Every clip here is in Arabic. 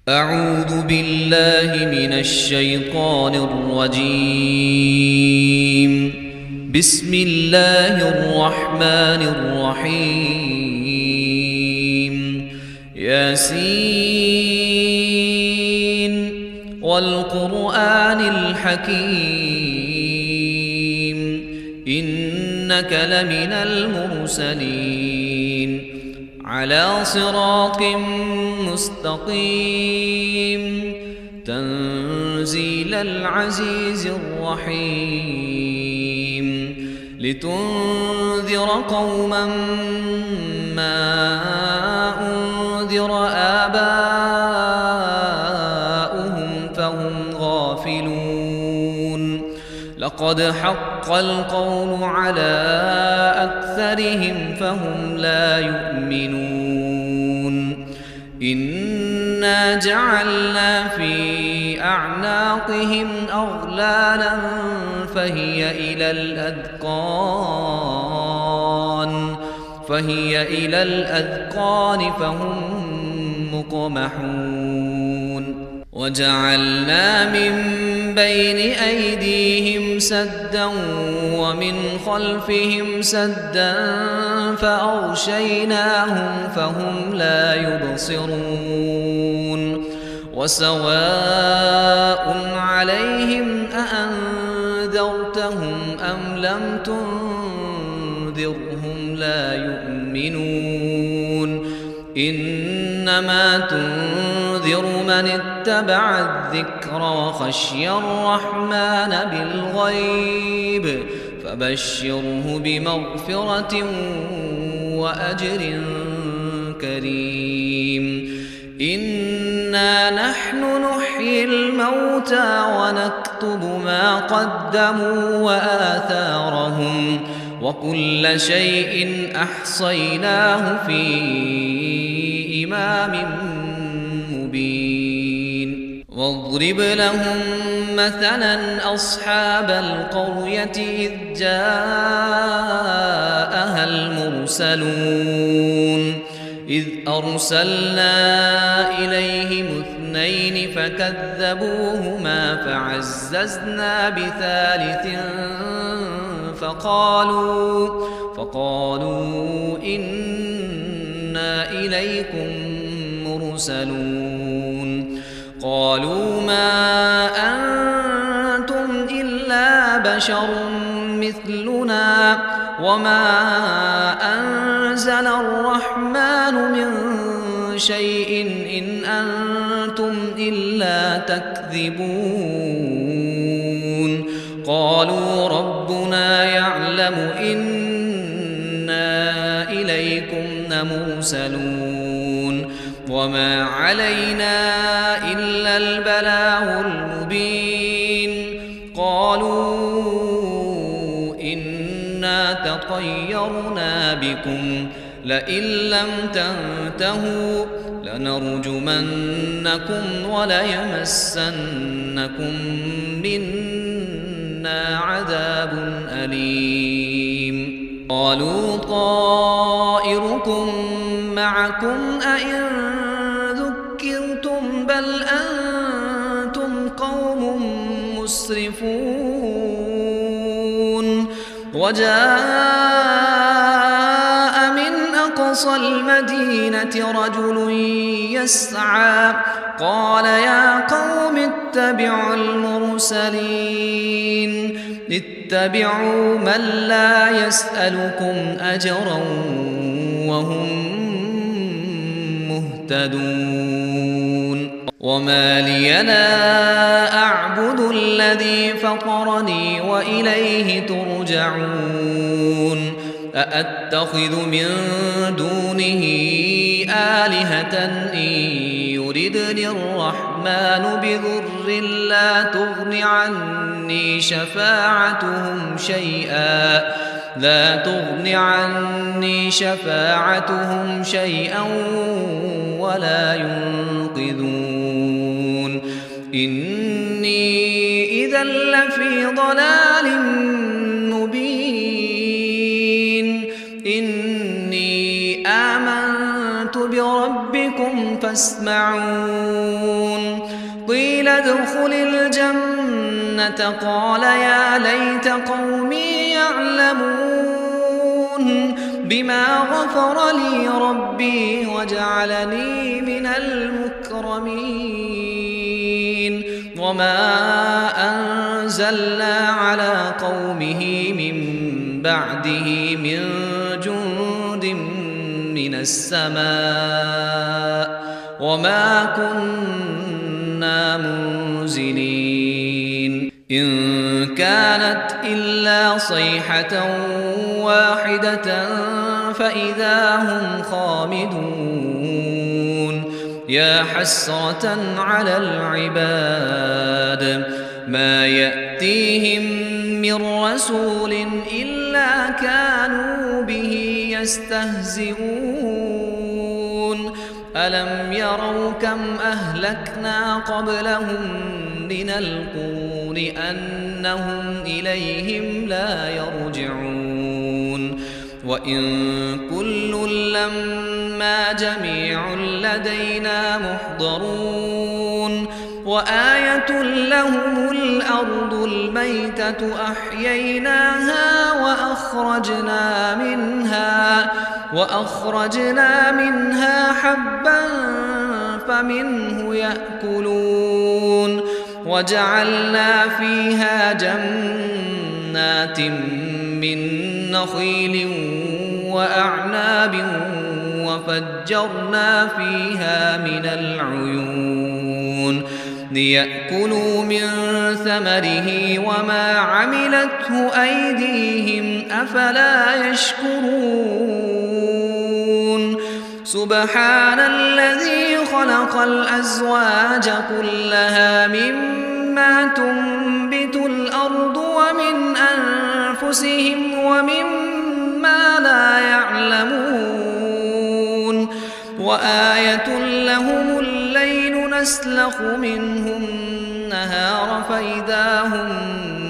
أعوذ بالله من الشيطان الرجيم. بسم الله الرحمن الرحيم. ياسين والقرآن الحكيم إنك لمن المرسلين على صراط مستقيم تنزيل العزيز الرحيم لتنذر قوما ما أنذر آباؤهم فهم غافلون لقد حق القول على أكثرهم فهم لا يؤمنون إنا جعلنا في أعناقهم أغلالا فهي إلى الأذقان فهم مقمحون وجعلنا من بين أيديهم سدا ومن خلفهم سدا فأغشيناهم فهم لا يبصرون وسواء عليهم أأنذرتهم أم لم تنذرهم لا يؤمنون إنما تنذر من اتبع الذكر وخشي الرحمن بالغيب فبشره بمغفرة وأجر كريم إنا نحن نحيي الموتى ونكتب ما قدموا وآثارهم وكل شيء أحصيناه في إمام مبين واضرب لهم مثلا أصحاب القرية إذ جاءها المرسلون إذ أرسلنا إليهم اثنين فكذبوهما فعززنا بثالث فقالوا إنا إليكم مرسلون قالوا ما أنتم إلا بشر مثلنا وما أنزل الرحمن من شيء إن أنتم إلا تكذبون قالوا ربنا يعلم إنا إليكم لمرسلون وما علينا إلا البلاغ المبين قالوا إنا تطيرنا بكم لئن لم تنتهوا لنرجمنكم وليمسنكم منا عذاب أليم قالوا طائركم معكم أئن ذكرتم بل أنتم قوم مسرفون وجاء من أقصى المدينة رجل يسعى قال يا قوم اتبعوا المرسلين اتبعوا من لا يسألكم أجرا وهم مهتدون وما لي لا أعبد الذي فطرني وإليه ترجعون أأتخذ من دونه آلهة إن يردني الرحمن بضر لا تغن عني شفاعتهم شيئا ولا ينقذون إني إذا لفي ضلال مبين إني آمنت بربكم فاسمعون قيل ادخل الجنة قال يا ليت قومي يعلمون بما غفر لي ربي وجعلني من المكرمين وما أنزلنا على قومه من بعده من جند من السماء وما كنا منزلين إن كانت إلا صيحة واحدة فإذا هم خامدون يا حسرة على العباد ما يأتيهم من رسول إلا كانوا به يستهزئون ألم يروا كم أهلكنا قبلهم من القرون أنهم إليهم لا يرجعون وإن كل لما جميع لدينا محضرون وآية لهم الأرض الميتة أحييناها وأخرجنا منها حبا فمنه يأكلون وجعلنا فيها جنات من نخيل وأعناب وفجرنا فيها من العيون ليأكلوا من ثمره وما عملته أيديهم أفلا يشكرون سبحان الذي خلق الأزواج كلها مما تنبت الأرض ومن أنفسهم ومما لا يعلمون وآية لهم الليل نسلخ منه النهار فإذا هم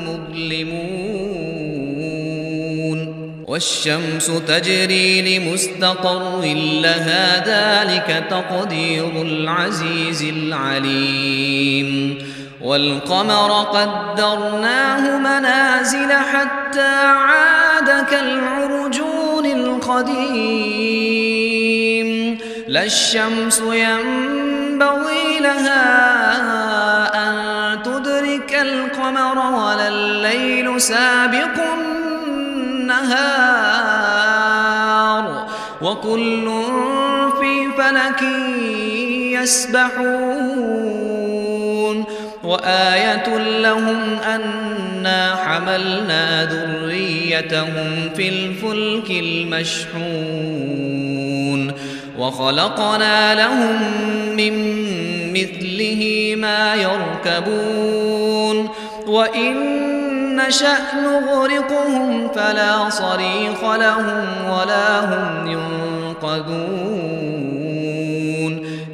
مظلمون والشمس تجري لمستقر لها ذلك تقدير العزيز العليم والقمر قدرناه منازل حتى عاد كالعرجون القديم لا الشمس ينبغي لها أن تدرك القمر ولا الليل سابق النهار وكل في فلك يسبحون وآية لهم أنا حملنا ذريتهم في الفلك المشحون وخلقنا لهم من مثله ما يركبون وإن نشأ نغرقهم فلا صريخ لهم ولا هم ينقذون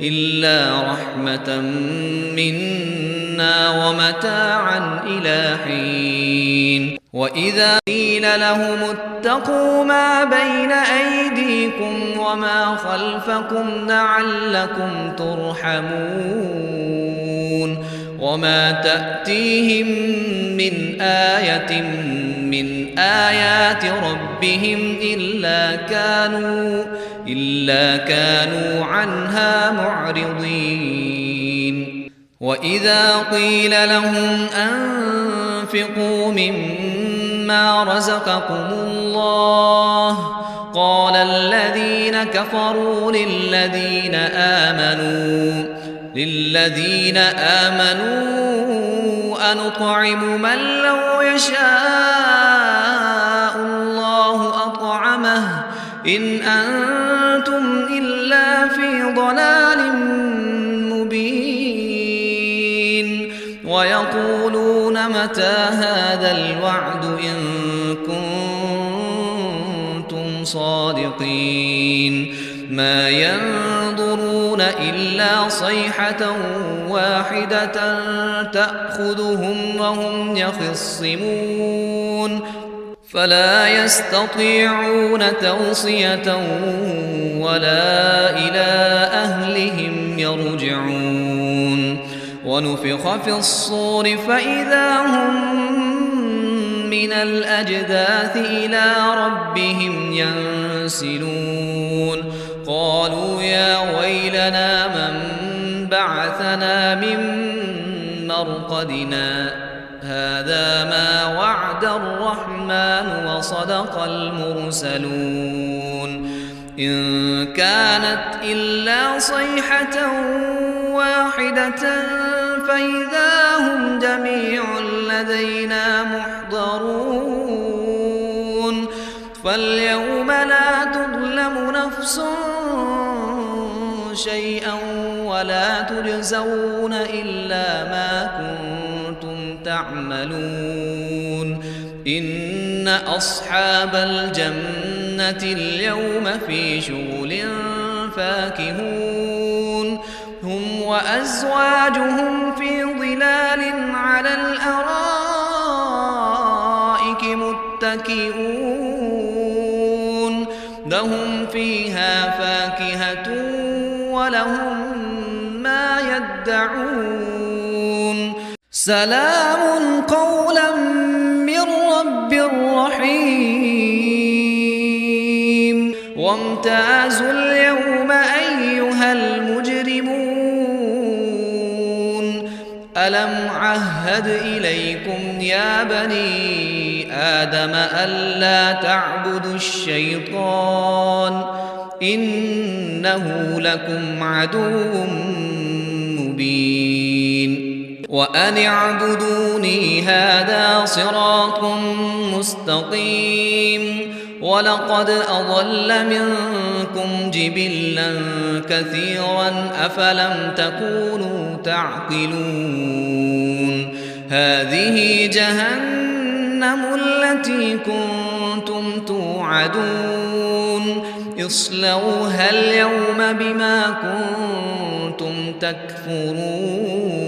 إلا رحمة منا ومتاعا إلى حين وإذا قيل لهم اتقوا ما بين أيديكم وما خلفكم لعلكم ترحمون وما تأتيهم من آية من آيات ربهم إلا كانوا عنها معرضين وإذا قيل لهم أنفقوا مما رزقكم الله قال الذين كفروا للذين آمنوا أنطعم من لو يشاء الله أطعمه إن أنتم إلا في ضلال مبين ويقولون متى هذا الوعد إن كنتم صادقين ما ينظرون إلا صيحة واحدة تأخذهم وهم يخصمون فلا يستطيعون توصية ولا إلى أهلهم يرجعون ونفخ في الصور فإذا هم من الأجداث إلى ربهم ينسلون قالوا يا ويلنا من بعثنا من مرقدنا هذا ما وعد الرحمن وصدق المرسلون إن كانت إلا صيحة واحدة فإذا هم جميع لدينا محضرون فاليوم لا تظلم نفس شيئا ولا تجزون إلا ما كنتم تعملون إن أصحاب الجنة اليوم في شغل فاكهون هم وأزواجهم في ظلال على الأرائك متكئون لهم فيها فاكهة ولهم ما يدعون سلام قولا من رب رحيم وامتازوا اليوم أيها المجرمون ألم عهد إليكم يا بني آدم ألا تعبدوا الشيطان إنه لكم عدو مبين وأن اعبدوني هذا صراط مستقيم ولقد أضل منكم جبلا كثيرا أفلم تكونوا تعقلون هذه جهنم التي كنتم توعدون اصلوها اليوم بما كنتم تكفرون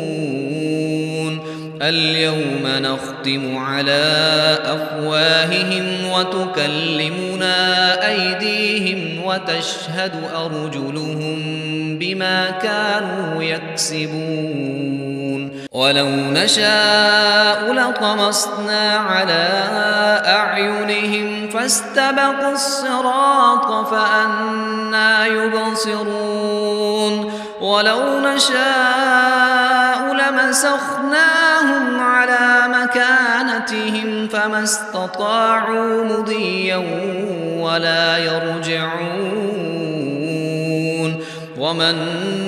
اليوم نختم على أفواههم وتكلمنا أيديهم وتشهد أرجلهم بما كانوا يكسبون ولو نشاء لطمسنا على أعينهم فاستبقوا الصراط فأنى يبصرون ولو نشاء لمسخناهم على مكانتهم فما استطاعوا مضيا ولا يرجعون ومن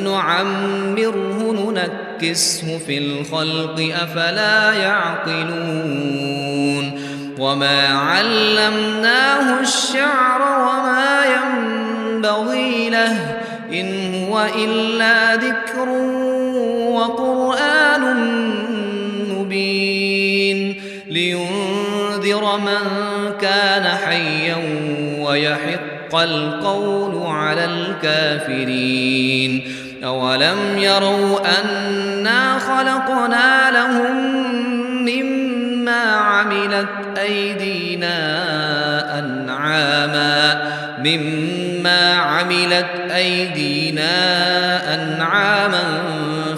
نعمره ننكسه في الخلق أفلا يعقلون وما علمناه الشعر وما ينبغي له إن هو إلا ذكر وقرآن مبين لينذر من كان حيا ويحق القول على الكافرين أولم يروا أنا خلقنا لهم مما عملت أيدينا أنعاما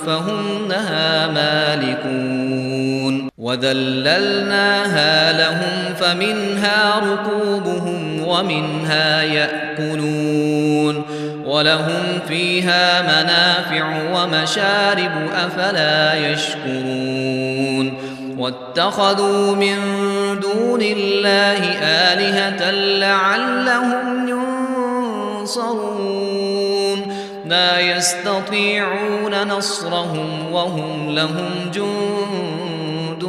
فهم لها مالكون وذللناها لهم فمنها ركوبهم ومنها يأكلون ولهم فيها منافع ومشارب أفلا يشكرون واتخذوا من دون الله آلهة لعلهم ينصرون لا يستطيعون نصرهم وهم لهم جند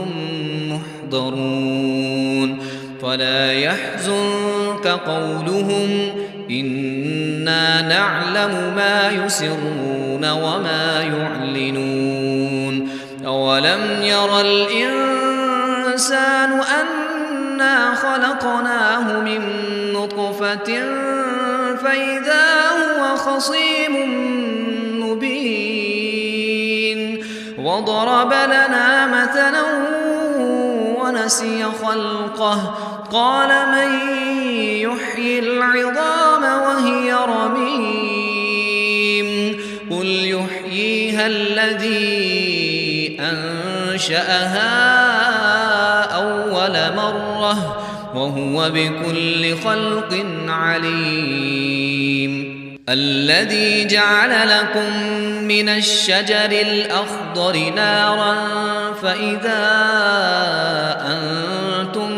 محضرون فلا يحزنك قولهم إنا نعلم ما يسرون وما يعلنون أولم ير الإنسان أنا خلقناه من نطفة فإذا هو خصيم مبين وضرب لنا مثلا ونسي خلقه قال من يحيي العظام وهي رميم قل الذي أنشأها أول مرة وهو بكل خلق عليم. الذي جعل لكم من الشجر الأخضر نارا فإذا أنتم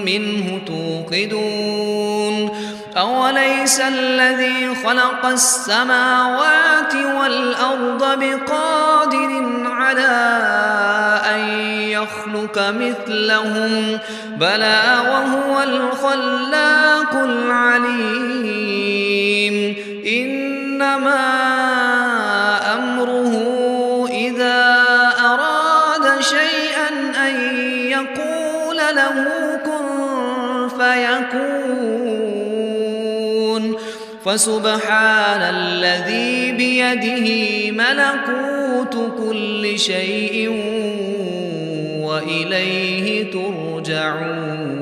منه توقدون. أوليس الذي خلق السماوات والأرض بقادر على أن يخلق مثلهم بلى وهو الخلاق العليم. إنما أمره إذا أراد شيئا أن يقول له كن فيكون. فسبحان الذي بيده ملكوت كل شيء وإليه ترجعون.